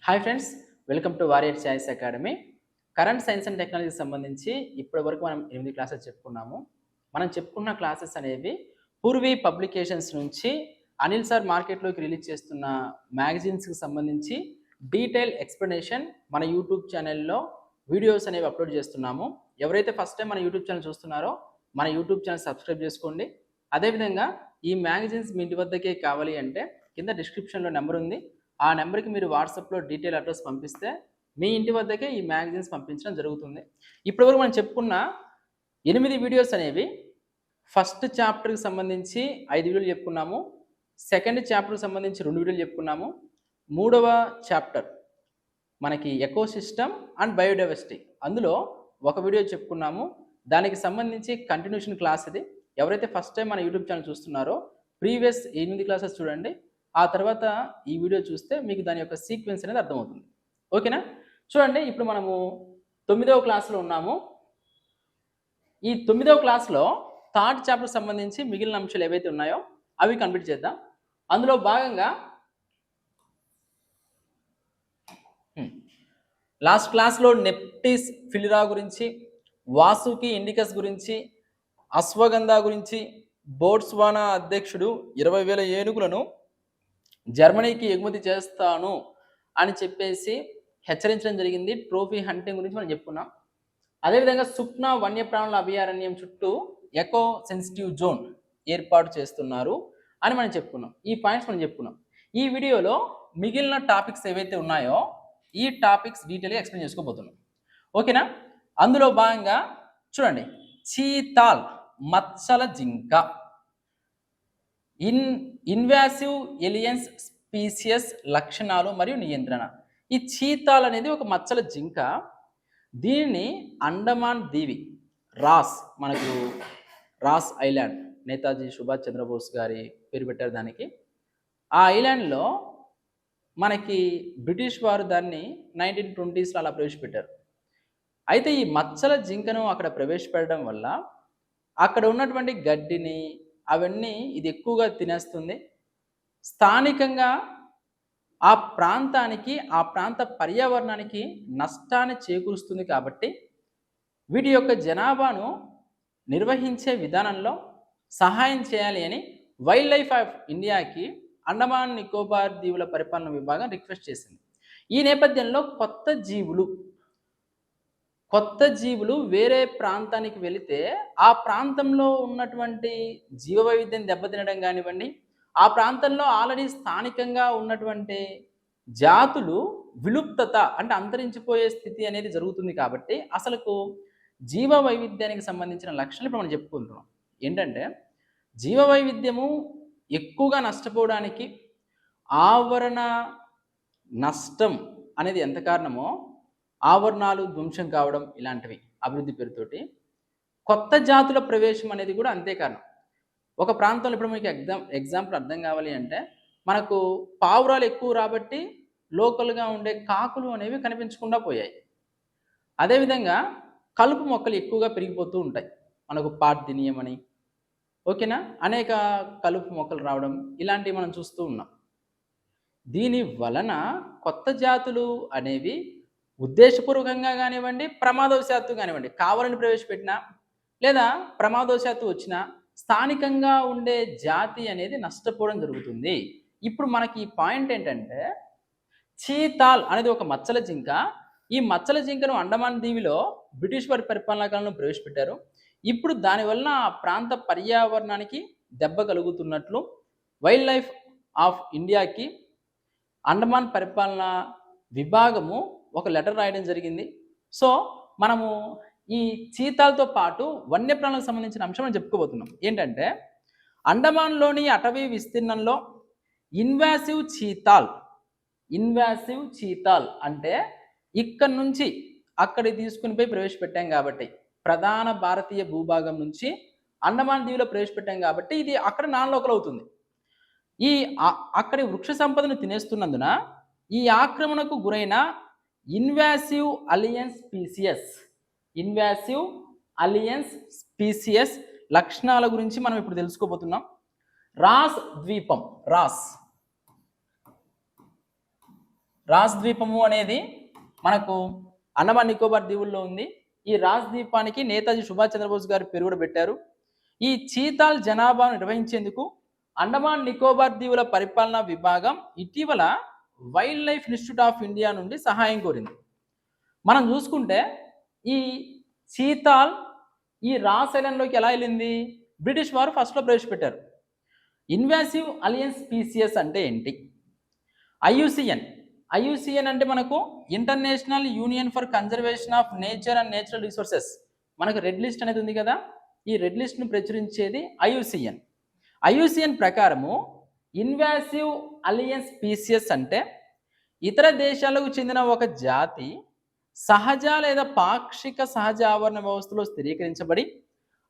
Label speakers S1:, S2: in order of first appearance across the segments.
S1: Hi friends, welcome to Warrior Choice Academy. Current science and టెక్నాలజీకి సంబంధించి ఇప్పటివరకు మనం 8 క్లాసెస్ చెప్పుకున్నాము. మనం చెప్పుకున్న క్లాసెస్ అనేవి పూర్వీ పబ్లికేషన్స్ నుంచి అనిల్ సార్ మార్కెట్లోకి రిలీజ్ చేస్తున్న మ్యాగజైన్స్కి సంబంధించి డీటెయిల్ ఎక్స్ప్లెనేషన్ మన యూట్యూబ్ ఛానల్లో వీడియోస్ అనేవి అప్లోడ్ చేస్తున్నాము. ఎవరైతే ఫస్ట్ టైం మన యూట్యూబ్ ఛానల్ చూస్తున్నారో మన యూట్యూబ్ ఛానల్ సబ్స్క్రైబ్ చేసుకోండి. అదేవిధంగా ఈ మ్యాగజైన్స్ మీ ఇంటి వద్దకే కావాలి అంటే కింద డిస్క్రిప్షన్లో నెంబర్ ఉంది. ఆ నెంబర్కి మీరు వాట్సాప్లో డీటెయిల్ అడ్రస్ పంపిస్తే మీ ఇంటి వద్దకే ఈ మ్యాగజైన్స్ పంపించడం జరుగుతుంది. ఇప్పటివరకు మనం చెప్పుకున్న 8 వీడియోస్ అనేవి ఫస్ట్ చాప్టర్కి సంబంధించి 5 వీడియోలు చెప్పుకున్నాము. సెకండ్ చాప్టర్కి సంబంధించి 2 వీడియోలు చెప్పుకున్నాము. మూడవ చాప్టర్ మనకి ఎకోసిస్టమ్ అండ్ బయోడైవర్సిటీ, అందులో ఒక వీడియో చెప్పుకున్నాము. దానికి సంబంధించి కంటిన్యూషన్ క్లాస్ ఇది. ఎవరైతే ఫస్ట్ టైం మన యూట్యూబ్ ఛానల్ చూస్తున్నారో ప్రీవియస్ 8 క్లాసెస్ చూడండి. ఆ తర్వాత ఈ వీడియో చూస్తే మీకు దాని యొక్క సీక్వెన్స్ అనేది అర్థమవుతుంది. ఓకేనా? చూడండి, ఇప్పుడు మనము 9వ క్లాస్లో ఉన్నాము. ఈ 9వ క్లాస్లో థర్డ్ చాప్టర్ సంబంధించి మిగిలిన అంశాలు ఏవైతే ఉన్నాయో అవి కంప్లీట్ చేద్దాం. అందులో భాగంగా లాస్ట్ క్లాస్లో నెప్టిస్ ఫిలిరా గురించి, వాసుకి ఇండికస్ గురించి, అశ్వగంధ గురించి, బోట్స్వానా అధ్యక్షుడు 20,000 ఏనుగులను జర్మనీకి ఎగుమతి చేస్తాను అని చెప్పేసి హెచ్చరించడం జరిగింది. ట్రోఫీ హంటింగ్ గురించి మనం చెప్పుకున్నాం. అదేవిధంగా సుఖ్నా వన్యప్రాణుల అభయారణ్యం చుట్టూ ఎకో సెన్సిటివ్ జోన్ ఏర్పాటు చేస్తున్నారు అని మనం చెప్పుకున్నాం. ఈ పాయింట్స్ మనం చెప్పుకున్నాం. ఈ వీడియోలో మిగిలిన టాపిక్స్ ఏవైతే ఉన్నాయో ఈ టాపిక్స్ డీటెయిల్గా ఎక్స్ప్లెయిన్ చేసుకోబోతున్నాం. ఓకేనా? అందులో భాగంగా చూడండి, చీతాల్ మచ్చల జింక, ఇన్వాసివ్ ఎలియన్స్ స్పీసియస్ లక్షణాలు మరియు నియంత్రణ. ఈ చీతాల్ అనేది ఒక మచ్చల జింక. దీనిని అండమాన్ దీవి మనకు రాస్ ఐలాండ్, నేతాజీ సుభాష్ చంద్రబోస్ గారి పేరు పెట్టారు దానికి. ఆ ఐలాండ్లో మనకి బ్రిటిష్ వారు దాన్ని 1920s అలా ప్రవేశపెట్టారు. అయితే ఈ మచ్చల జింకను అక్కడ ప్రవేశపెట్టడం వల్ల అక్కడ ఉన్నటువంటి గడ్డిని అవన్నీ ఇది ఎక్కువగా తినేస్తుంది. స్థానికంగా ఆ ప్రాంతానికి, ఆ ప్రాంత పర్యావరణానికి నష్టాన్ని చేకూరుస్తుంది. కాబట్టి వీటి యొక్క జనాభాను నిర్వహించే విధానంలో సహాయం చేయాలి అని వైల్డ్ లైఫ్ ఆఫ్ ఇండియాకి అండమాన్ నికోబార్ దీవుల పరిపాలన విభాగం రిక్వెస్ట్ చేసింది. ఈ నేపథ్యంలో కొత్త జీవులు వేరే ప్రాంతానికి వెళితే ఆ ప్రాంతంలో ఉన్నటువంటి జీవ వైవిధ్యం దెబ్బతినడం కానివ్వండి, ఆ ప్రాంతంలో ఆల్రెడీ స్థానికంగా ఉన్నటువంటి జాతులు విలుప్తత అంటే అంతరించిపోయే స్థితి అనేది జరుగుతుంది. కాబట్టి అసలుకు జీవ వైవిధ్యానికి సంబంధించిన లక్షణాలు ఇప్పుడు మనం చెప్పుకుంటున్నాం. ఏంటంటే జీవ వైవిధ్యము ఎక్కువగా నష్టపోవడానికి ఆవరణ నష్టం అనేది ఎంత కారణమో, ఆవరణాలు ధ్వంసం కావడం ఇలాంటివి అభివృద్ధి పేరుతోటి, కొత్త జాతుల ప్రవేశం అనేది కూడా అంతే కారణం. ఒక ప్రాంతంలో ఇప్పుడు మీకు ఎగ్జాంపుల్ అర్థం కావాలి అంటే, మనకు పావురాలు ఎక్కువ రాబట్టి లోకల్గా ఉండే కాకులు అనేవి కనిపించకుండా పోయాయి. అదేవిధంగా కలుపు మొక్కలు ఎక్కువగా పెరిగిపోతూ ఉంటాయి. మనకు పార్థినియం అని, ఓకేనా, అనేక కలుపు మొక్కలు రావడం ఇలాంటివి మనం చూస్తూ ఉన్నాం. దీని వలన కొత్త జాతులు అనేవి ఉద్దేశపూర్వకంగా కానివ్వండి, ప్రమాదవశాత్తు కానివ్వండి, కావాలని ప్రవేశపెట్టినా లేదా ప్రమాదవశాత్తు వచ్చినా స్థానికంగా ఉండే జాతి అనేది నష్టపోవడం జరుగుతుంది. ఇప్పుడు మనకి ఈ పాయింట్ ఏంటంటే, చీతాల్ అనేది ఒక మచ్చల జింక. ఈ మచ్చల జింకను అండమాన్ దీవిలో బ్రిటిష్ వారి పరిపాలనా కాలంలో ప్రవేశపెట్టారు. ఇప్పుడు దానివల్ల ఆ ప్రాంత పర్యావరణానికి దెబ్బ కలుగుతున్నట్లు వైల్డ్ లైఫ్ ఆఫ్ ఇండియాకి అండమాన్ పరిపాలనా విభాగము ఒక లెటర్ రాయడం జరిగింది. సో మనము ఈ చీతాలతో పాటు వన్యప్రాణులకు సంబంధించిన అంశం మనం చెప్పుకోబోతున్నాం. ఏంటంటే అండమాన్లోని అటవీ విస్తీర్ణంలో ఇన్వాసివ్ చీతాల్ అంటే ఇక్కడ నుంచి అక్కడికి తీసుకుని పోయి ప్రవేశపెట్టాం కాబట్టి, ప్రధాన భారతీయ భూభాగం నుంచి అండమాన్ దీవిలో ప్రవేశపెట్టాం కాబట్టి ఇది అక్కడ నాన్ లోకల్ అవుతుంది. ఈ అక్కడి వృక్ష సంపదను తినేస్తున్నందున ఈ ఆక్రమణకు గురైన ఇన్వాసివ్ అలియన్స్ స్పీసియస్ లక్షణాల గురించి మనం ఇప్పుడు తెలుసుకోబోతున్నాం. రాస్ రాస్ ద్వీపము అనేది మనకు అండమాన్ నికోబార్ దీవుల్లో ఉంది. ఈ రాస్ ద్వీపానికి నేతాజీ సుభాష్ చంద్రబోస్ గారు పేరు కూడా పెట్టారు. ఈ చీతాల్ జనాభాను నిర్వహించేందుకు అండమాన్ నికోబార్ దీవుల పరిపాలనా విభాగం ఇటీవల wild life institute of India నుండి సహాయం కోరింది. మనం చూసుకుంటే ఈ చీతాల్ ఈ రాస్ ఐలాండ్లోకి ఎలా వెళ్ళింది? బ్రిటిష్ వారు ఫస్ట్లో ప్రవేశపెట్టారు. ఇన్వాసివ్ అలియన్ స్పీసియస్ అంటే ఏంటి? ఐయుసిఎన్ అంటే మనకు international union for conservation of nature and natural resources. మనకు రెడ్ లిస్ట్ అనేది ఉంది కదా, ఈ రెడ్ లిస్ట్ను ప్రచురించేది ఐయుసిఎన్ ప్రకారము ఇన్వాసివ్ అలియన్ స్పీసియస్ అంటే ఇతర దేశాలకు చెందిన ఒక జాతి సహజ లేదా పాక్షిక సహజ ఆవరణ వ్యవస్థలో స్థిరీకరించబడి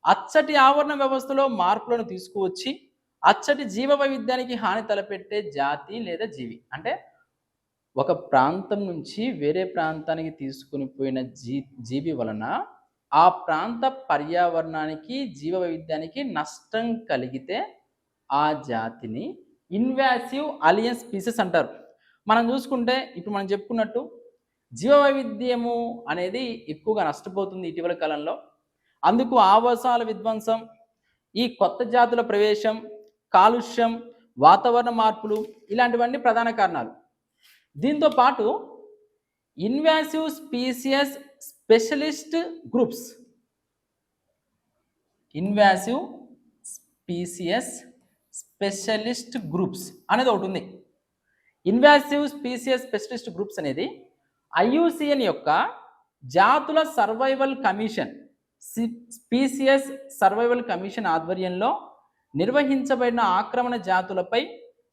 S1: అచ్చటి ఆవరణ వ్యవస్థలో మార్పులను తీసుకువచ్చి అచ్చటి జీవ వైవిధ్యానికి హాని తలపెట్టే జాతి లేదా జీవి. అంటే ఒక ప్రాంతం నుంచి వేరే ప్రాంతానికి తీసుకుని పోయిన జీవి వలన ఆ ప్రాంత పర్యావరణానికి జీవ వైవిధ్యానికి నష్టం కలిగితే ఆ జాతిని ఇన్వాసివ్ అలియన్ స్పీసెస్ అంటారు. మనం చూసుకుంటే ఇప్పుడు మనం చెప్పుకున్నట్టు జీవ వైవిధ్యము అనేది ఎక్కువగా నష్టపోతుంది ఇటీవల కాలంలో. అందుకు ఆవాసాల విధ్వంసం, ఈ కొత్త జాతుల ప్రవేశం, కాలుష్యం, వాతావరణ మార్పులు ఇలాంటివన్నీ ప్రధాన కారణాలు. దీంతో పాటు ఇన్వాసివ్ స్పీసియస్ స్పెషలిస్ట్ గ్రూప్స్ అనేది ఒకటి ఉంది. ఇన్వాసివ్ స్పీసియస్ స్పెషలిస్ట్ గ్రూప్స్ అనేది ఐయుసిఎన్ యొక్క జాతుల సర్వైవల్ కమిషన్, స్పీసియస్ సర్వైవల్ కమిషన్ ఆధ్వర్యంలో నిర్వహించబడిన ఆక్రమణ జాతులపై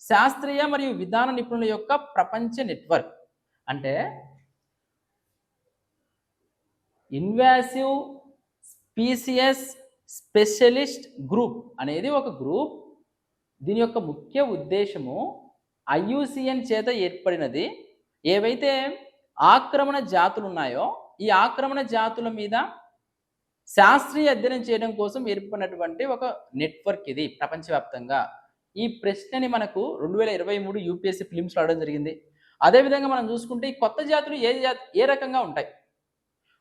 S1: శాస్త్రీయ మరియు విధాన నిపుణుల యొక్క ప్రపంచ నెట్వర్క్. అంటే ఇన్వాసివ్ స్పీసియస్ స్పెషలిస్ట్ గ్రూప్ అనేది ఒక గ్రూప్. దీని యొక్క ముఖ్య ఉద్దేశము ఐయుసిఎన్ చేత ఏర్పడినది. ఏవైతే ఆక్రమణ జాతులు ఉన్నాయో ఈ ఆక్రమణ జాతుల మీద శాస్త్రీయ అధ్యయనం చేయడం కోసం ఏర్పడినటువంటి ఒక నెట్వర్క్ ఇది ప్రపంచవ్యాప్తంగా. ఈ ప్రశ్నని మనకు 2023 యూపీఎస్సీ ఫిలిమ్స్లో అడగడం జరిగింది. అదేవిధంగా మనం చూసుకుంటే ఈ కొత్త జాతులు ఏ రకంగా ఉంటాయి?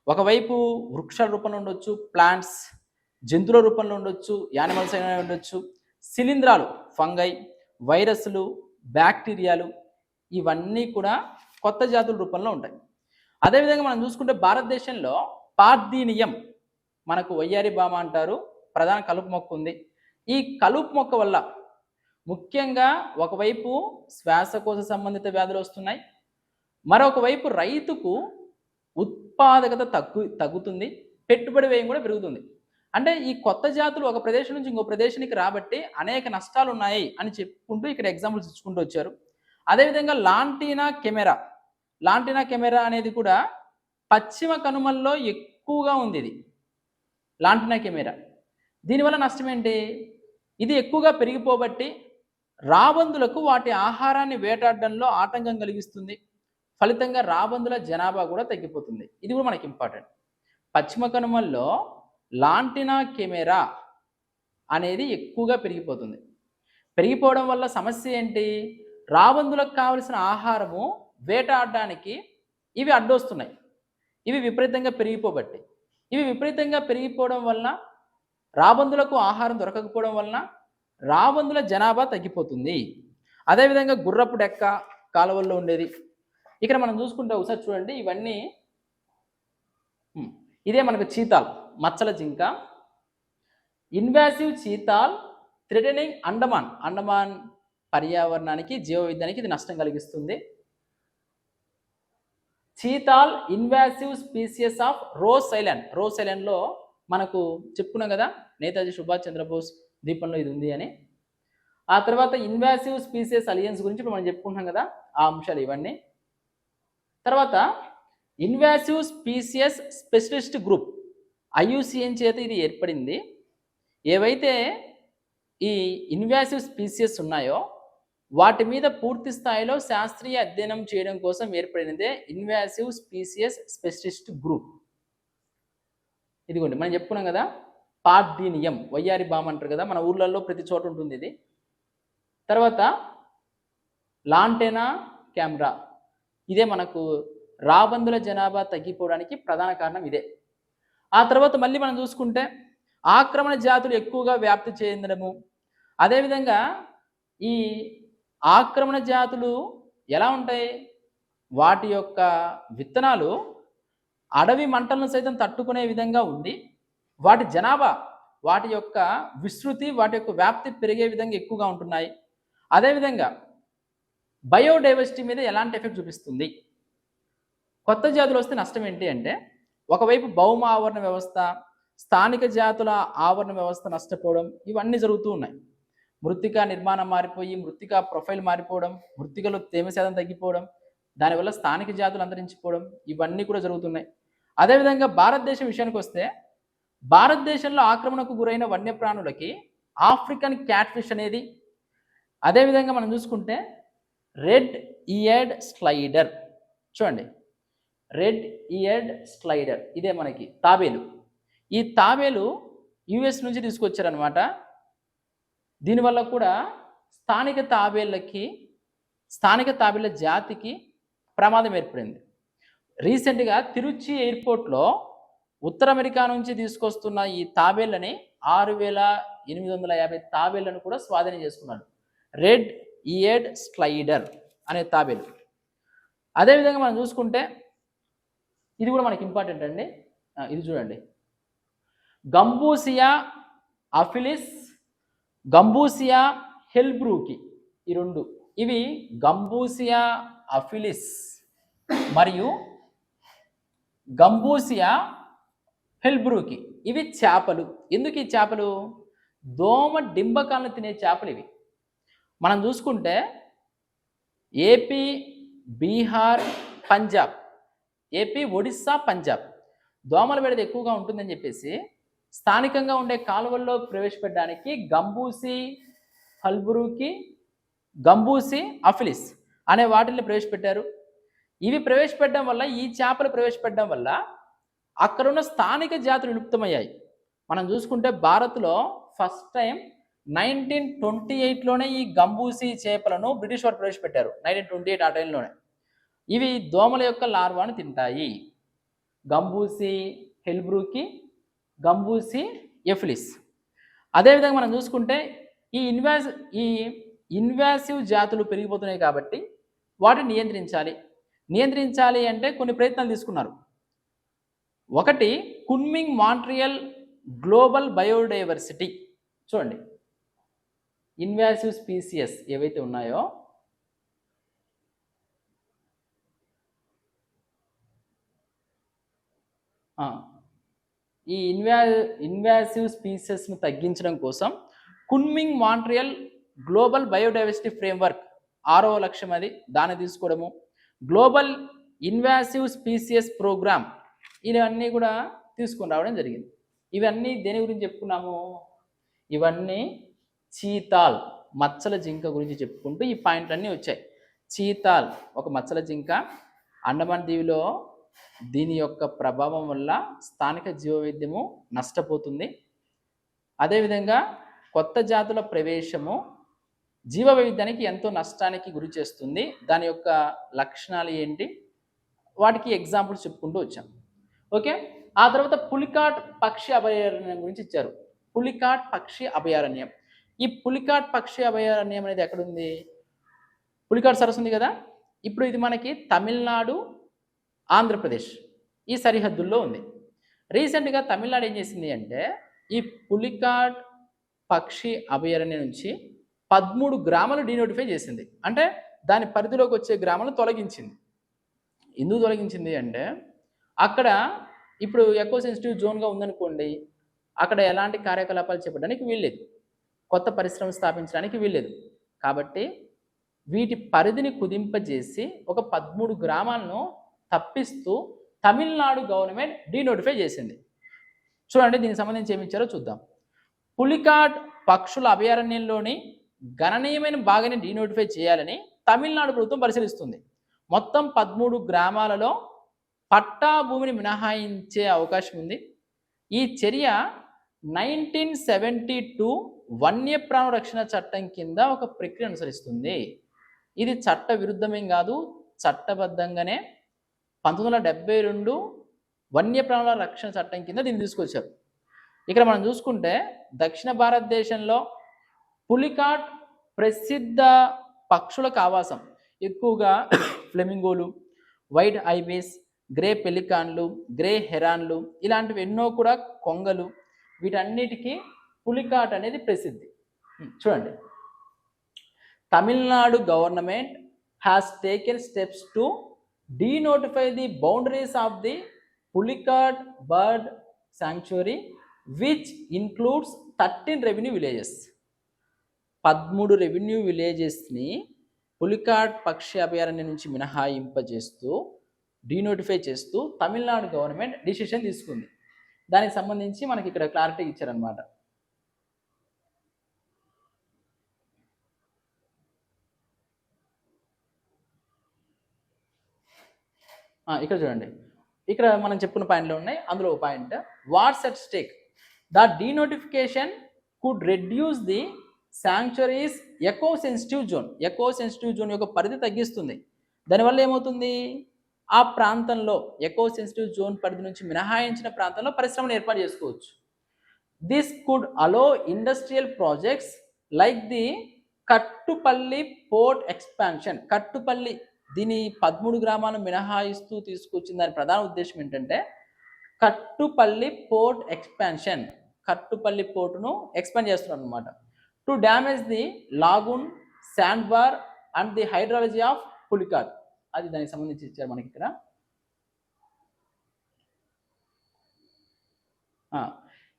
S1: ఒకవైపు వృక్షాల రూపంలో ఉండొచ్చు, ప్లాంట్స్ జంతువుల రూపంలో ఉండొచ్చు, యానిమల్స్ అయినా ఉండొచ్చు, శిలీంధ్రాలు ఫంగై, వైరస్లు, బ్యాక్టీరియాలు ఇవన్నీ కూడా కొత్త జాతుల రూపంలో ఉంటాయి. అదేవిధంగా మనం చూసుకుంటే భారతదేశంలో పార్థీనియం, మనకు వయ్యారి బామ అంటారు, ప్రధాన కలుపు మొక్క ఉంది. ఈ కలుపు మొక్క వల్ల ముఖ్యంగా ఒకవైపు శ్వాసకోశ సంబంధిత వ్యాధులు వస్తున్నాయి, మరొక వైపు రైతుకు ఉత్పాదకత తగ్గుతుంది, పెట్టుబడి వ్యయం కూడా పెరుగుతుంది. అంటే ఈ కొత్త జాతులు ఒక ప్రదేశం నుంచి ఇంకో ప్రదేశానికి రాబట్టి అనేక నష్టాలు ఉన్నాయి అని చెప్పుకుంటూ ఇక్కడ ఎగ్జాంపుల్స్ ఇచ్చుకుంటూ వచ్చారు. అదేవిధంగా లాంటీనా కెమెరా అనేది కూడా పశ్చిమ కనుమల్లో ఎక్కువగా ఉంది. ఇది లాంటీనా కెమెరా. దీనివల్ల నష్టం ఏంటి? ఇది ఎక్కువగా పెరిగిపోబట్టి రాబందులకు వాటి ఆహారాన్ని వేటాడడంలో ఆటంకం కలిగిస్తుంది. ఫలితంగా రాబందుల జనాభా కూడా తగ్గిపోతుంది. ఇది కూడా మనకి ఇంపార్టెంట్. పశ్చిమ కనుమల్లో లాంటీనా కెమెరా అనేది ఎక్కువగా పెరిగిపోతుంది. పెరిగిపోవడం వల్ల సమస్య ఏంటి? రాబందులకు కావలసిన ఆహారము వేటాడడానికి ఇవి అడ్డొస్తున్నాయి. ఇవి విపరీతంగా పెరిగిపోవడం వల్ల రాబందులకు ఆహారం దొరకకపోవడం వలన రాబందుల జనాభా తగ్గిపోతుంది. అదేవిధంగా గుర్రపు డెక్క కాలువల్లో ఉండేది. ఇక్కడ మనం చూసుకుంటే ఒకసారి చూడండి, ఇవన్నీ ఇదే మనకు చీతాల్, మచ్చల జింక. ఇన్వాసివ్ చీతాల్ థ్రెటనింగ్ అండమాన్ పర్యావరణానికి, జీవ వైవిధ్యానికి ఇది నష్టం కలిగిస్తుంది. చీతాల్ ఇన్వాసివ్ స్పీసియస్ ఆఫ్ రోస్ ఐలాండ్లో మనకు చెప్పుకున్నాం కదా, నేతాజీ సుభాష్ చంద్రబోస్ ద్వీపంలో ఇది ఉంది అని. ఆ తర్వాత ఇన్వాసివ్ స్పీసియస్ అలియన్స్ గురించి ఇప్పుడు మనం చెప్పుకుంటున్నాం కదా, ఆ అంశాలు ఇవన్నీ. తర్వాత ఇన్వాసివ్ స్పీసియస్ స్పెషలిస్ట్ గ్రూప్, ఐయుసిఎన్ చేత ఇది ఏర్పడింది. ఏవైతే ఈ ఇన్వాసివ్ స్పీసియస్ ఉన్నాయో వాటి మీద పూర్తి స్థాయిలో శాస్త్రీయ అధ్యయనం చేయడం కోసం ఏర్పడినదే ఇన్వాసివ్ స్పీసియస్ స్పెషలిస్ట్ గ్రూప్. ఇదిగోండి మనం చెప్పుకున్నాం కదా, పార్థీనియం, వయ్యారి బామ్ అంటారు కదా, మన ఊర్లలో ప్రతి చోట ఉంటుంది ఇది. తర్వాత లాంటేనా కెమెరా, ఇదే మనకు రాబందుల జనాభా తగ్గిపోవడానికి ప్రధాన కారణం ఇదే. ఆ తర్వాత మళ్ళీ మనం చూసుకుంటే ఆక్రమణ జాతులు ఎక్కువగా వ్యాప్తి చెందడము. అదేవిధంగా ఈ ఆక్రమణ జాతులు ఎలా ఉంటాయి? వాటి యొక్క విత్తనాలు అడవి మంటలను సైతం తట్టుకునే విధంగా ఉండి, వాటి జనాభా, వాటి యొక్క విస్తృతి, వాటి యొక్క వ్యాప్తి పెరిగే విధంగా ఎక్కువగా ఉంటున్నాయి. అదేవిధంగా బయోడైవర్సిటీ మీద ఎలాంటి ఎఫెక్ట్ చూపిస్తుంది? కొత్త జాతులు వస్తే నష్టం ఏంటి అంటే, ఒకవైపు భౌమ ఆవరణ వ్యవస్థ, స్థానిక జాతుల ఆవరణ వ్యవస్థ నష్టపోవడం, ఇవన్నీ జరుగుతూ ఉన్నాయి. మృత్తికా నిర్మాణం మారిపోయి, మృత్తికా ప్రొఫైల్ మారిపోవడం, మృత్తికలో తేమ శాతం తగ్గిపోవడం, దానివల్ల స్థానిక జాతులు అంతరించిపోవడం, ఇవన్నీ కూడా జరుగుతున్నాయి. అదేవిధంగా భారతదేశం విషయానికి వస్తే, భారతదేశంలో ఆక్రమణకు గురైన వన్యప్రాణులకి ఆఫ్రికన్ క్యాట్ ఫిష్ అనేది, అదేవిధంగా మనం చూసుకుంటే రెడ్ ఇయర్డ్ స్లైడర్, చూడండి రెడ్ ఇయర్డ్ స్లైడర్, ఇదే మనకి తాబేలు. ఈ తాబేలు యుఎస్ నుంచి తీసుకొచ్చారనమాట. దీనివల్ల కూడా స్థానిక తాబేళ్ల జాతికి ప్రమాదం ఏర్పడింది. రీసెంట్గా తిరుచి ఎయిర్పోర్ట్లో ఉత్తర అమెరికా నుంచి తీసుకొస్తున్న ఈ తాబేళ్ళని 6,850 తాబేళ్లను కూడా స్వాధీనం చేసుకున్నాడు. రెడ్ ఇయర్డ్ స్లైడర్ అనే తాబేలు. అదేవిధంగా మనం చూసుకుంటే ఇది కూడా మనకి ఇంపార్టెంట్ అండి. ఇది చూడండి, గంబూసియా అఫిలిస్, గంబూసియా హెల్బ్రూకి, ఈ రెండు, ఇవి గంబూసియా అఫిలిస్ మరియు గంబూసియా హెల్బ్రూకి, ఇవి చేపలు. ఎందుకు ఈ చేపలు? దోమ డింబకాలను తినే చేపలు ఇవి. మనం చూసుకుంటే ఏపీ, బీహార్, పంజాబ్, ఏపీ, ఒడిస్సా, పంజాబ్ దోమల బెడద ఎక్కువగా ఉంటుందని చెప్పేసి స్థానికంగా ఉండే కాలువల్లో ప్రవేశపెట్టడానికి గంబూసి హల్బురుకి, గంబూసి అఫిలిస్ అనే వాటిని ప్రవేశపెట్టారు. ఇవి ప్రవేశపెట్టడం వల్ల, ఈ చేపలు ప్రవేశపెట్టడం వల్ల అక్కడున్న స్థానిక జాతులు విలుప్తమయ్యాయి. మనం చూసుకుంటే భారత్లో ఫస్ట్ టైం 1928లోనే ఈ గంబూసి చేపలను బ్రిటిష్ వారు ప్రవేశపెట్టారు. 1928 ఆ టైంలోనే. ఇవి దోమల యొక్క లార్వాను తింటాయి. గంబూసి హెల్బ్రూకి, గంబూసి ఎఫిలిస్. అదేవిధంగా మనం చూసుకుంటే ఈ ఇన్వాసివ్ జాతులు పెరిగిపోతున్నాయి కాబట్టి వాటిని నియంత్రించాలి అంటే కొన్ని ప్రయత్నాలు తీసుకున్నారు. ఒకటి కున్మింగ్ మాంట్రియల్ గ్లోబల్ బయోడైవర్సిటీ. చూడండి, ఇన్వాసివ్ స్పీసియస్ ఏవైతే ఉన్నాయో ఈ ఇన్వాసివ్ స్పీసెస్ను తగ్గించడం కోసం Kunming Montreal global biodiversity framework 6వ లక్ష్యం అది, దాన్ని తీసుకోవడము. గ్లోబల్ ఇన్వాసివ్ స్పీసియస్ ప్రోగ్రామ్, ఇవన్నీ కూడా తీసుకొని రావడం జరిగింది. ఇవన్నీ దేని గురించి చెప్పుకున్నాము? ఇవన్నీ చీతాల్, మచ్చల జింక గురించి చెప్పుకుంటూ ఈ పాయింట్లన్నీ వచ్చాయి. చీతాల్ ఒక మచ్చల జింక, అండమాన్ దీవిలో దీని యొక్క ప్రభావం వల్ల స్థానిక జీవవైవిధ్యము నష్టపోతుంది. అదేవిధంగా కొత్త జాతుల ప్రవేశము జీవవైవిధ్యానికి ఎంతో నష్టానికి గురి చేస్తుంది. దాని యొక్క లక్షణాలు ఏంటి, వాటికి ఎగ్జాంపుల్స్ చెప్పుకుంటూ వచ్చాం. ఓకే, ఆ తర్వాత పులికాట్ పక్షి అభయారణ్యం గురించి ఇచ్చారు. పులికాట్ పక్షి అభయారణ్యం. ఈ పులికాట్ పక్షి అభయారణ్యం అనేది ఎక్కడుంది? పులికాట్ సరస్సు ఉంది కదా, ఇప్పుడు ఇది మనకి తమిళనాడు, ఆంధ్రప్రదేశ్ ఈ సరిహద్దుల్లో ఉంది. రీసెంట్గా తమిళనాడు ఏం చేసింది అంటే, ఈ పులికాట్ పక్షి అభయారణ్యం నుంచి 13 గ్రామాలు డీనోటిఫై చేసింది. అంటే దాని పరిధిలోకి వచ్చే గ్రామాలను తొలగించింది. ఎందుకు తొలగించింది అంటే, అక్కడ ఇప్పుడు ఎకో సెన్సిటివ్ జోన్గా ఉందనుకోండి, అక్కడ ఎలాంటి కార్యకలాపాలు చేపట్టడానికి వీల్లేదు, కొత్త పరిశ్రమ స్థాపించడానికి వీల్లేదు. కాబట్టి వీటి పరిధిని కుదింపజేసి ఒక 13 గ్రామాలను తప్పిస్తూ తమిళనాడు గవర్నమెంట్ డీనోటిఫై చేసింది. చూడండి, దీనికి సంబంధించి ఏమి ఇచ్చారో చూద్దాం. పులికాట్ పక్షుల అభయారణ్యంలోని గణనీయమైన భాగాన్ని డీనోటిఫై చేయాలని తమిళనాడు ప్రభుత్వం పరిశీలిస్తుంది. మొత్తం 13 గ్రామాలలో పట్టా భూమిని మినహాయించే అవకాశం ఉంది. ఈ చర్య 1972 వన్యప్రాణ రక్షణ చట్టం కింద ఒక ప్రక్రియ అనుసరిస్తుంది. ఇది చట్ట విరుద్ధమేం కాదు, చట్టబద్ధంగానే 1972 వన్యప్రాణుల రక్షణ చట్టం కింద దీన్ని తీసుకొచ్చారు. ఇక్కడ మనం చూసుకుంటే దక్షిణ భారతదేశంలో పులికాట్ ప్రసిద్ధ పక్షులకు ఆవాసం. ఎక్కువగా ఫ్లెమింగోలు, వైట్ ఐబిస్, గ్రే పెలికాన్లు, గ్రే హెరాన్లు ఇలాంటివి ఎన్నో కూడా కొంగలు, వీటన్నిటికీ పులికాట్ అనేది ప్రసిద్ధి. చూడండి, Tamil Nadu government has taken steps to denotify the boundaries of the Pulicat bird sanctuary which includes 13 revenue villages. 13 revenue విలేజెస్ని పులికాట్ పక్షి అభయారణ్యం నుంచి మినహాయింపజేస్తూ డీనోటిఫై చేస్తూ తమిళనాడు గవర్నమెంట్ డిసిషన్ తీసుకుంది. దానికి సంబంధించి మనకి ఇక్కడ క్లారిటీ ఇచ్చారనమాట. ఇక్కడ చూడండి, ఇక్కడ మనం చెప్పుకున్న పాయింట్లు ఉన్నాయి. అందులో ఒక point, what's at stake the denotification could reduce the sanctuaries eco sensitive zone. Eco sensitive zone యొక్క పరిధి తగ్గిస్తుంది. దానివల్ల ఏమవుతుంది, ఆ ప్రాంతంలో ఎకో సెన్సిటివ్ జోన్ పరిధి నుంచి మినహాయించిన ప్రాంతంలో పరిశ్రమను ఏర్పాటు చేసుకోవచ్చు. This could allow industrial projects like the Kattupalli port expansion. Kattupalli దీని 13 గ్రామాలను మినహాయిస్తూ తీసుకొచ్చిన దాని ప్రధాన ఉద్దేశం ఏంటంటే కట్టుపల్లి పోర్ట్ ఎక్స్పాన్షన్. కట్టుపల్లి పోర్టును ఎక్స్పాండ్ చేస్తున్నారు అనమాట. To damage the lagoon, sand bar and the hydrology of Pulicat. అది దానికి సంబంధించి ఇచ్చారు మనకి ఇక్కడ.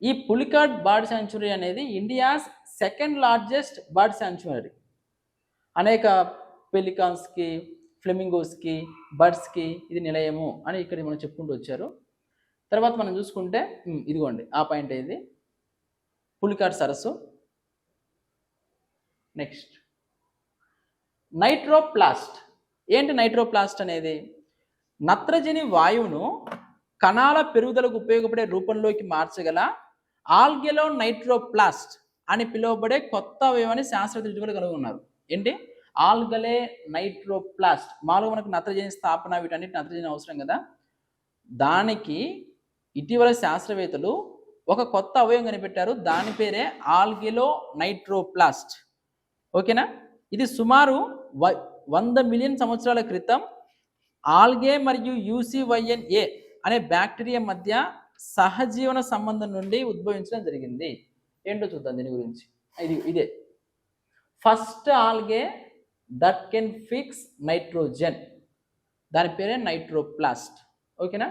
S1: ఈ పులికాట్ బర్డ్ శాంక్చురీ అనేది India's second largest bird sanctuary. అనేక పెలికాన్స్కి, ఫ్లెమింగోస్కి, బర్డ్స్కి ఇది నిలయము అని ఇక్కడ మనం చెప్పుకుంటూ వచ్చారు. తర్వాత మనం చూసుకుంటే ఇదిగోండి ఆ పాయింట్ ఇది పులికాట్ సరస్సు. నెక్స్ట్ నైట్రోప్లాస్ట్. ఏంటి నైట్రోప్లాస్ట్ అనేది? నత్రజని వాయువును కణాల పెరుగుదలకు ఉపయోగపడే రూపంలోకి మార్చగల ఆల్గెలో నైట్రోప్లాస్ట్ అని పిలువబడే కొత్త అవయవాన్ని శాస్త్రవేత్తలు కనుగొన్నారు. ఏంటి? ఆల్గలే నైట్రోప్లాస్ట్. మామూలుగా మనకు నత్రజని స్థాపన వీటన్నిటి నత్రజని అవసరం కదా, దానికి ఇటీవల శాస్త్రవేత్తలు ఒక కొత్త అవయవం కనిపెట్టారు. దాని పేరే ఆల్గెలో నైట్రోప్లాస్ట్. ఓకేనా? ఇది సుమారు 100 మిలియన్ సంవత్సరాల క్రితం ఆల్గే మరియు యూసివైఎన్ఏ అనే బ్యాక్టీరియా మధ్య సహజీవన సంబంధం నుండి ఉద్భవించడం జరిగింది. ఏంటో చూద్దాం దీని గురించి. ఇదే first algae that can fix nitrogen. దాని పేరే నైట్రోప్లాస్ట్. ఓకేనా?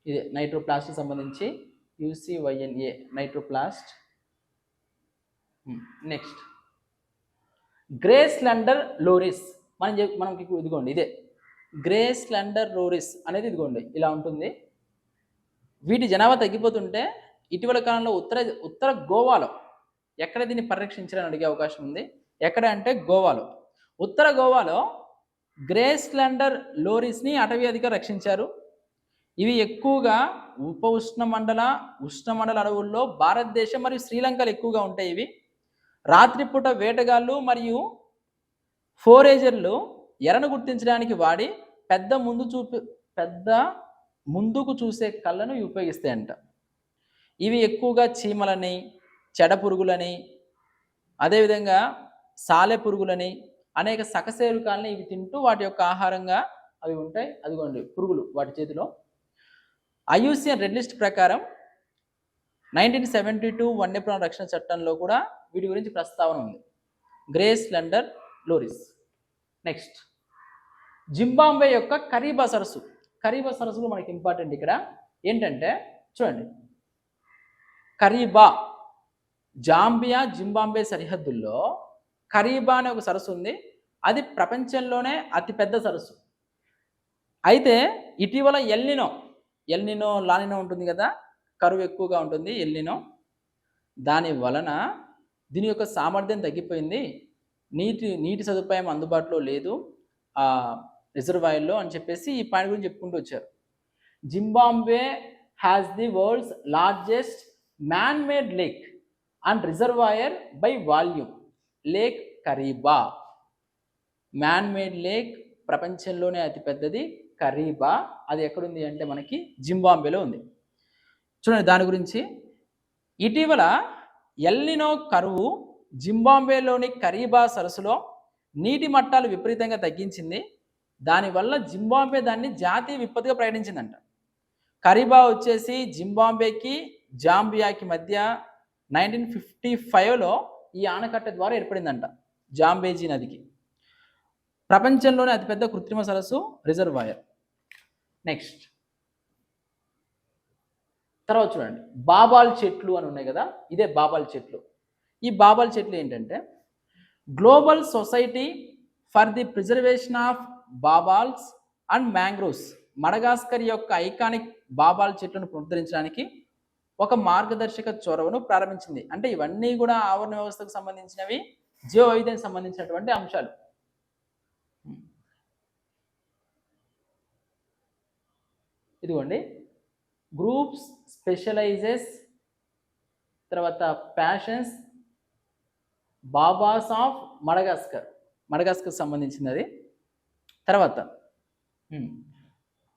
S1: ఇదే నైట్రోప్లాస్ట్కి సంబంధించి UCYNA nitroplast. Next grey slender loris. మనకి ఇదిగోండి ఇదే గ్రే స్లెండర్ లోరిస్ అనేది ఇదిగోండి ఇలా ఉంటుంది. వీటి జనాభా తగ్గిపోతుంటే ఇటీవల కాలంలో ఉత్తర గోవాలో ఎక్కడ దీన్ని పరిరక్షించాలని అడిగే అవకాశం ఉంది. ఎక్కడ అంటే గోవాలో. ఉత్తర గోవాలో గ్రే స్లెండర్ లోరిస్ని అటవీ అధికారులు రక్షించారు. ఇవి ఎక్కువగా ఉష్ణమండల అడవుల్లో భారతదేశం మరియు శ్రీలంకలో ఎక్కువగా ఉంటాయి. ఇవి రాత్రిపూట వేటగాళ్ళు మరియు ఫోరేజర్లు ఎరను గుర్తించడానికి వాడి పెద్ద ముందుకు చూసే కళ్ళను ఉపయోగిస్తాయంట. ఇవి ఎక్కువగా చీమలని, చెడ పురుగులని, అదేవిధంగా సాలె పురుగులని, అనేక సకశేరుకాలని ఇవి తింటూ వాటి యొక్క ఆహారంగా అవి ఉంటాయి. అదిగోండి పురుగులు వాటి చేతిలో. ఐయుసిఎన్ రెడ్ లిస్ట్ ప్రకారం 1972 వన్యప్రాణుల రక్షణ చట్టంలో కూడా వీటి గురించి ప్రస్తావన ఉంది. Grey slender loris. Next Zimbabwe యొక్క కరీబా సరస్సు. కరీబా సరస్సులు మనకి ఇంపార్టెంట్. ఇక్కడ ఏంటంటే చూడండి, కరీబా జాంబియా జింబాబ్వే సరిహద్దుల్లో కరీబా అనే ఒక సరస్సు ఉంది. అది ప్రపంచంలోనే అతిపెద్ద సరస్సు. అయితే ఇటీవల ఎల్నినో లానినో ఉంటుంది కదా, కరువు ఎక్కువగా ఉంటుంది ఎల్నినో. దాని వలన దీని యొక్క సామర్థ్యం తగ్గిపోయింది. నీటి సదుపాయం అందుబాటులో లేదు ఆ రిజర్వాయర్లో అని చెప్పేసి ఈ పాయింట్ గురించి చెప్పుకుంటూ వచ్చారు. Zimbabwe has the world's largest man made lake and reservoir by volume, lake Kariba. Man made lake ప్రపంచంలోనే అతిపెద్దది కరీబా. అది ఎక్కడుంది అంటే మనకి జింబాబ్వేలో ఉంది. చూడండి దాని గురించి. ఇటీవల ఎల్నినో కరువు జింబాబ్వేలోని కరీబా సరస్సులో నీటి మట్టాలు విపరీతంగా తగ్గించింది. దానివల్ల జింబాబ్వే దాన్ని జాతీయ విపత్తుగా ప్రకటించిందంట. కరీబా వచ్చేసి జింబాబ్వేకి జాంబియాకి మధ్య 1955లో ఈ ఆనకట్ట ద్వారా ఏర్పడిందంట జాంబేజీ నదికి. ప్రపంచంలోనే అతిపెద్ద కృత్రిమ సరస్సు రిజర్వాయర్. నెక్స్ట్ తర్వాత చూడండి, బాబాల్ చెట్లు అని ఉన్నాయి కదా, ఇదే బాబాల్ చెట్లు. ఈ బాబాల్ చెట్లు ఏంటంటే global society for the preservation of baobabs and mangroves Madagascar యొక్క ఐకానిక్ బాబాల్ చెట్లను పునరుద్ధరించడానికి ఒక మార్గదర్శక చొరవను ప్రారంభించింది. అంటే ఇవన్నీ కూడా ఆవరణ వ్యవస్థకు సంబంధించినవి, జీవ వైవిధ్యానికి సంబంధించినటువంటి అంశాలు. ఇదిగోండి, గ్రూప్స్ స్పెషలైజెస్, తర్వాత ప్యాషన్స్, బాబాస్ ఆఫ్ మడగాస్కర్ సంబంధించింది అది. తర్వాత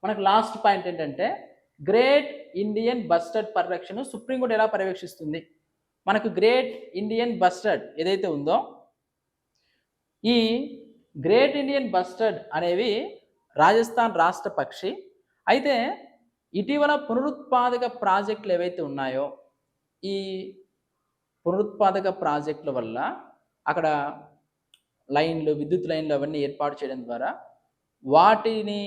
S1: మనకు లాస్ట్ పాయింట్ ఏంటంటే గ్రేట్ ఇండియన్ బస్టర్డ్ పరిరక్షణ సుప్రీంకోర్టు ఎలా పర్యవేక్షిస్తుంది. మనకు గ్రేట్ ఇండియన్ బస్టర్డ్ ఏదైతే ఉందో, ఈ గ్రేట్ ఇండియన్ బస్టర్డ్ అనేవి రాజస్థాన్ రాష్ట్ర పక్షి. అయితే ఇటీవల పునరుత్పాదక ప్రాజెక్టులు ఏవైతే ఉన్నాయో, ఈ పునరుత్పాదక ప్రాజెక్టుల వల్ల అక్కడ లైన్లు, విద్యుత్ లైన్లు అవన్నీ ఏర్పాటు చేయడం ద్వారా వాటిని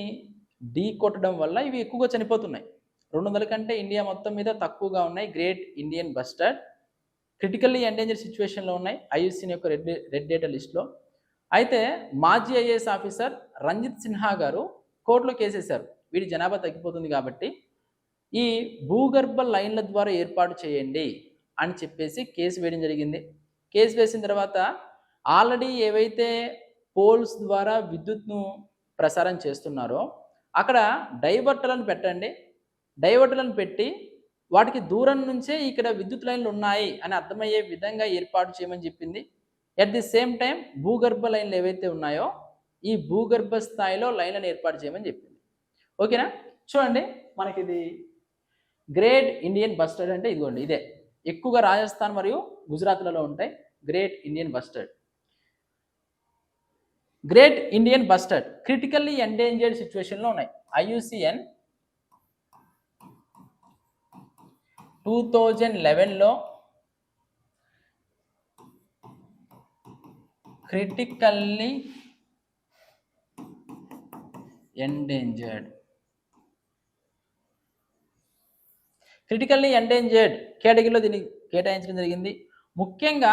S1: ఢీ కొట్టడం వల్ల ఇవి ఎక్కువగా చనిపోతున్నాయి. 200 కంటే ఇండియా మొత్తం మీద తక్కువగా ఉన్నాయి great Indian bustard. Critically endanger సిచ్యువేషన్లో ఉన్నాయి ఐయుసిఎన్ యొక్క రెడ్ డేటా లిస్ట్లో. అయితే మాజీ ఐఏఎస్ ఆఫీసర్ రంజిత్ సిన్హా గారు కోర్టులో కేసేశారు. వీడి జనాభా తగ్గిపోతుంది కాబట్టి ఈ భూగర్భ లైన్ల ద్వారా ఏర్పాటు చేయండి అని చెప్పేసి కేసు వేయడం జరిగింది. కేసు వేసిన తర్వాత ఆల్రెడీ ఏవైతే పోల్స్ ద్వారా విద్యుత్ను ప్రసారం చేస్తున్నారో అక్కడ డైవర్టర్లను పెట్టండి, డైవర్టర్లను పెట్టి వాటికి దూరం నుంచే ఇక్కడ విద్యుత్ లైన్లు ఉన్నాయి అని అర్థమయ్యే విధంగా ఏర్పాటు చేయమని చెప్పింది. ఎట్ ది సేమ్ టైం భూగర్భ లైన్లు ఏవైతే ఉన్నాయో ఈ భూగర్భ స్థాయిలో లైన్లను ఏర్పాటు చేయమని చెప్పింది. ఓకేనా? చూడండి, మనకి ఇది గ్రేట్ ఇండియన్ బస్టర్డ్ అంటే ఇదిగోండి, ఇదే ఎక్కువగా రాజస్థాన్ మరియు గుజరాత్లలో ఉంటాయి great Indian bustard. Great Indian bustard critically endangered సిచ్యువేషన్లో ఉన్నాయి. ఐయుసిఎన్ 2011లో క్రిటికల్లీ ఎండేంజర్డ్ కేటగిరీలో దీన్ని కేటాయించడం జరిగింది. ముఖ్యంగా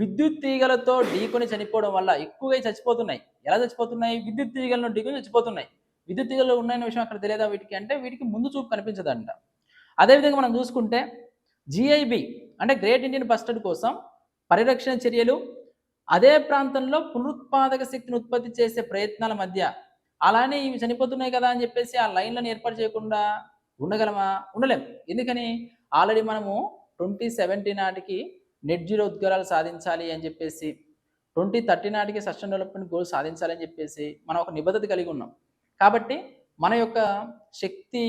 S1: విద్యుత్ తీగలతో ఢీకొని చనిపోవడం వల్ల ఎక్కువగా చచ్చిపోతున్నాయి. ఎలా చచ్చిపోతున్నాయి? విద్యుత్ తీగలను ఢీకొని చచ్చిపోతున్నాయి. విద్యుత్ తీగలు ఉన్నాయన్న విషయం అక్కడ తెలియదా వీటికి అంటే వీటికి ముందు చూపు కనిపించదంట. అదేవిధంగా మనం చూసుకుంటే జిఐబి అంటే గ్రేట్ ఇండియన్ బస్టర్డ్ కోసం పరిరక్షణ చర్యలు, అదే ప్రాంతంలో పునరుత్పాదక శక్తిని ఉత్పత్తి చేసే ప్రయత్నాల మధ్య అలానే ఇవి చనిపోతున్నాయి కదా అని చెప్పేసి ఆ లైన్లను ఏర్పాటు చేయకుండా ఉండగలమా? ఉండలేం. ఎందుకని? ఆల్రెడీ మనము 2070 నాటికి నెట్ జీరో ఉద్గారాలు సాధించాలి అని చెప్పేసి, 2030 నాటికి సస్టైన్ డెవలప్మెంట్ గోల్ సాధించాలి అని చెప్పేసి మనం ఒక నిబద్ధత కలిగి ఉన్నాం. కాబట్టి మన యొక్క శక్తి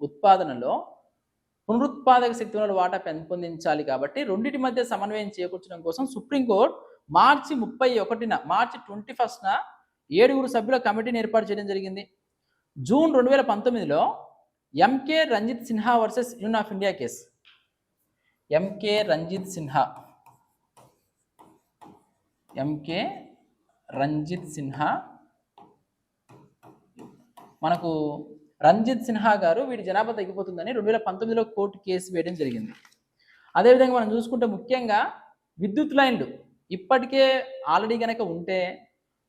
S1: ఉత్పాదనలో పునరుత్పాదక శక్తి వనరుల వాటా పెంపొందించాలి. కాబట్టి రెండింటి మధ్య సమన్వయం చేకూర్చడం కోసం సుప్రీంకోర్టు మార్చి 21న 7 సభ్యుల కమిటీని ఏర్పాటు చేయడం జరిగింది. జూన్ 2019లో MK Ranjit Sinha versus union of India case. MK Ranjit Sinha మనకు రంజిత్ సిన్హా గారు వీడి జనాభా తగ్గిపోతుందని 2019లో కోర్టు కేసు వేయడం జరిగింది. అదేవిధంగా మనం చూసుకుంటే ముఖ్యంగా విద్యుత్ లైన్లు ఇప్పటికే ఆల్రెడీ కనుక ఉంటే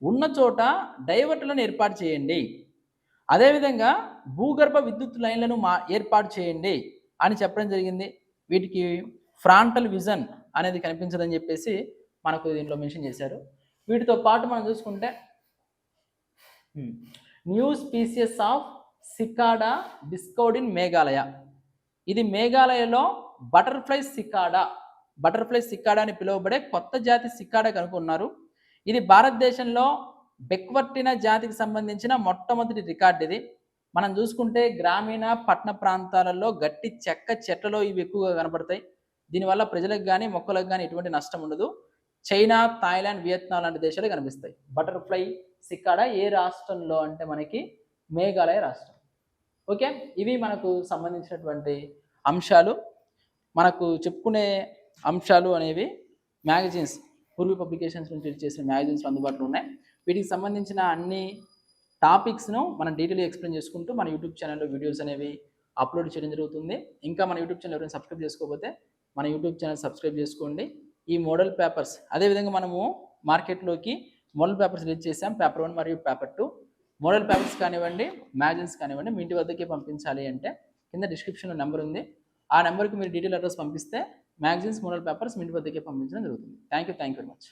S1: ఉన్న చోట డైవర్టర్లను ఏర్పాటు చేయండి, అదేవిధంగా భూగర్భ విద్యుత్ లైన్లను ఏర్పాటు చేయండి అని చెప్పడం జరిగింది. వీటికి ఫ్రాంటల్ విజన్ అనేది కనిపించదని చెప్పేసి మనకు దీంట్లో మెన్షన్ చేశారు. వీటితో పాటు మనం చూసుకుంటే new species of cicada discovered in Meghalaya. ఇది మేఘాలయలో బటర్ఫ్లై సికాడా అని పిలువబడే కొత్త జాతి సికాడా కనుక్కున్నారు. ఇది భారతదేశంలో బెక్వర్టిన జాతికి సంబంధించిన మొట్టమొదటి రికార్డు ఇది. మనం చూసుకుంటే గ్రామీణ పట్టణ ప్రాంతాలలో గట్టి చెక్క చెట్లలో ఇవి ఎక్కువగా కనపడతాయి. దీనివల్ల ప్రజలకు కానీ మొక్కలకు కానీ ఎటువంటి నష్టం ఉండదు. చైనా, థాయిలాండ్, వియత్నాం లాంటి దేశాలు కనిపిస్తాయి. బటర్ఫ్లై సికాడా ఏ రాష్ట్రంలో అంటే మనకి మేఘాలయ రాష్ట్రం. ఓకే, ఇవి మనకు సంబంధించినటువంటి అంశాలు. మనకు చెప్పుకునే అంశాలు అనేవి మ్యాగజైన్స్, పూర్వీ పబ్లికేషన్స్ నుంచి చేసిన మ్యాగజైన్స్ అందుబాటులో ఉన్నాయి. వీటికి సంబంధించిన అన్ని టాపిక్స్ను మనం డీటెయిల్గా ఎక్స్ప్లెయిన్ చేసుకుంటూ మన యూట్యూబ్ ఛానల్లో వీడియోస్ అనేవి అప్లోడ్ చేయడం జరుగుతుంది. ఇంకా మన యూట్యూబ్ ఛానల్ ఎవరైనా సబ్స్క్రైబ్ చేసుకోకపోతే మన యూట్యూబ్ ఛానల్ సబ్స్క్రైబ్ చేసుకోండి. ఈ మోడల్ పేపర్స్ అదేవిధంగా మనము మార్కెట్లోకి మోడల్ పేపర్స్ రిలీజ్ చేసాం, పేపర్ 1 మరియు పేపర్ 2. మోడల్ పేపర్స్ కానివ్వండి, మ్యాగజైన్స్ కానివ్వండి, మీ ఇంటి వద్దకే పంపించాలి అంటే కింద డిస్క్రిప్షన్లో నెంబర్ ఉంది. ఆ నెంబర్కి మీరు డీటెయిల్ అడ్రస్ పంపిస్తే మ్యాగజైన్స్, మోడల్ పేపర్స్ మీ ఇంటి వద్దకే పంపించడం జరుగుతుంది. Thank you very much.